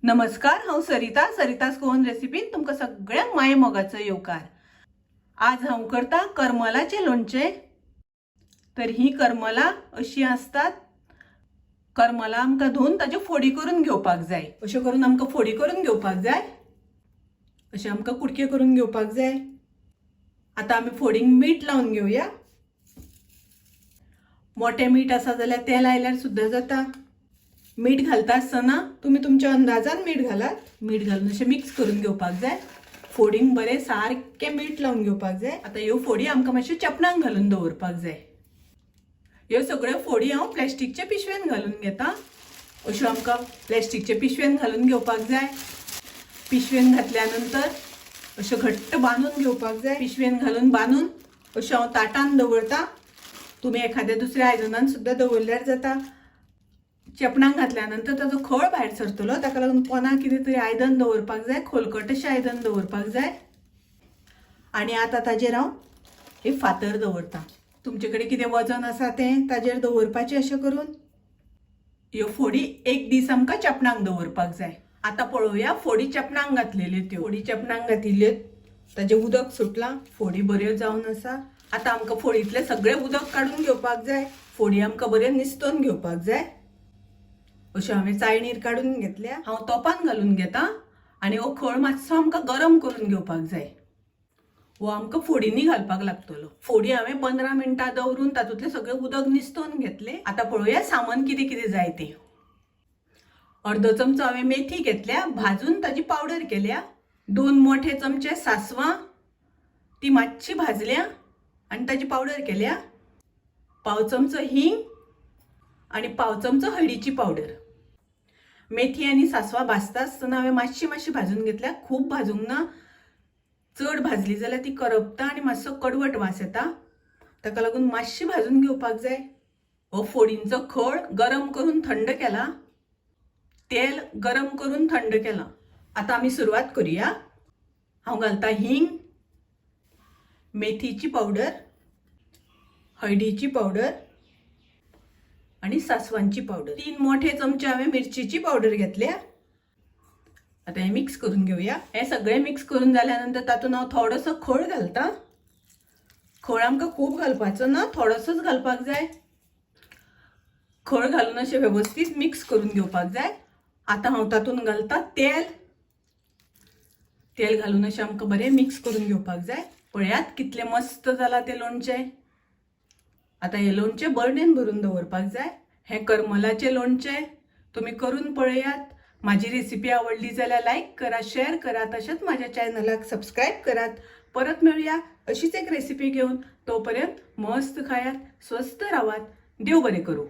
नमस्कार, हांव सरितास कोहन रेसिपीन तुमकां सगळ्यांक माये मोगाचो येवकार। आज हांव करता करमलाचे लोणचे। तर ही करमला अशी असतात। करमला आमकां धुवन ताज्यो फोडी करून घेवपाक जाय। अशें करून आमकां फोडी करून घेवपाक जाय। अशें आमकां कुडके करून घेवपाक जाय। आता आमी फोडींक मीठ लावन घेवया। मोठे मीठ आसा जाल्यार तें लायल्यार सुद्दां जाता। मीठ घालता आसतना तुम्ही तुमच्या अंदाजान मीठ घालात। मीठ घालून अशें मिक्स करून घेवपाक जाय। फोडींक बरें सारके मीठ लावन घेवपाक जाय। आता ह्यो फोडी आमकां मातश्यो चपणांक घालून दवरपाक जाय। ह्यो सगळ्यो फोडी हांव प्लास्टिकच्या पिशवेन घालून घेता। अश्यो आमकां प्लास्टिकच्या पिशवेन घालून घेवपाक जाय। पिशवेन घातल्या नंतर अश्यो घट्ट बांदून घेवपाक जाय। पिशवेन घालून बांदून अश्यो हांव ताटान दवरता। तुम्ही एखाद्या दुसऱ्या आयदनान सुद्दां दवरल्यार जाता। चपणांक घातल्यानंतर ताजो खळ भायर सरतलो, ताका लागून पोंदां कितें तरी आयदन दवरपाक जाय। खोलकट अशें आयदन दवरपाक जाय। आनी आतां ताजेर हांव हे फातर दवरता। तुमचे कडेन कितें वजन आसा तें ताजेर दवरपाचें अशें करून ह्यो फोडी एक दीस आमकां चपणांक दवरपाक जाय। आता पळोवया फोडी चपणांक घातलेल्यो त्यो। फोडी चपणांक घातिल्ल्यो ताजें उदक सुटलां, फोडी बऱ्यो जावन आसा। आता आमकां फोडींतलें सगळें उदक काडून घेवपाक जाय। फोडी आमकां बऱ्यो निस्तून घेवपाक जाय। अश्यो हांवें चाळणीर काडून घेतल्या। हांव तोपान घालून घेता आनी हो खळ मातसो आमकां गरम करून घेवपाक जाय। हो आमकां फोडींनी घालपाक लागतलो। फोडी हांवें 15 मिनटां दवरून तातूंतलें सगळें उदक निस्तून घेतलें। आता पळोवया सामान कितें कितें जाय तें। अर्दो चमचो हांवें मेथी घेतल्या, भाजून ताजी पावडर केल्या। 2 मोठे चमचे सासवां, ती मातशी भाजल्या आनी ताजी पावडर केल्या। पाव चमचो हिंग आनी पाव चमचो हळदीची पावडर। मेथी आनी सासवां भाजता आसतना हांवें मातशी भाजून घेतल्या। खूब भाजूंक ना, चड भाजली जाल्यार ती करपता आनी मातसो कडवट वास येता। ताका लागून मातशी भाजून घेवपाक जाय। हो फोडींचो खळ गरम करून थंड केला। तेल गरम करून थंड केलां। आता आमी सुरवात करूया। हांव घालता हिंग, मेथीची पावडर, हळदीची पावडर आणि सासवांची पावडर। 3 मोठे चमचे हांवें मिरचीची पावडर घेतल्या। आता हे मिक्स करून घेऊया। हे सगळे मिक्स करून जाल्यानंतर तातूंत हांव थोडोसो खळ घालता। खळ आमकां खूब घालपाचो ना, थोडोसोच घालपाक जाय। खळ घालून अशें व्यवस्थित मिक्स करून घेवपाक जाय। आता हांव तातूंत घालता तेल। तेल घालून अशें आमकां बरें मिक्स करून घेवपाक जाय। पळयात कितलें मस्त जालां तें लोणचें। आता हे लोणचें बरणेन भरून दवरपाक जाय। हे करमलाचे लोणचें तुम्ही करून पळयात। माझी रेसिपी आवडली जाल्यार लाईक करा, शेअर करा, तशेंच माझ्या चॅनलाक सबस्क्राईब करात। परत मेळुया अशीच एक रेसिपी घेऊन। तोपर्यंत मस्त खायात, स्वस्त रावात, देव बरें करूं।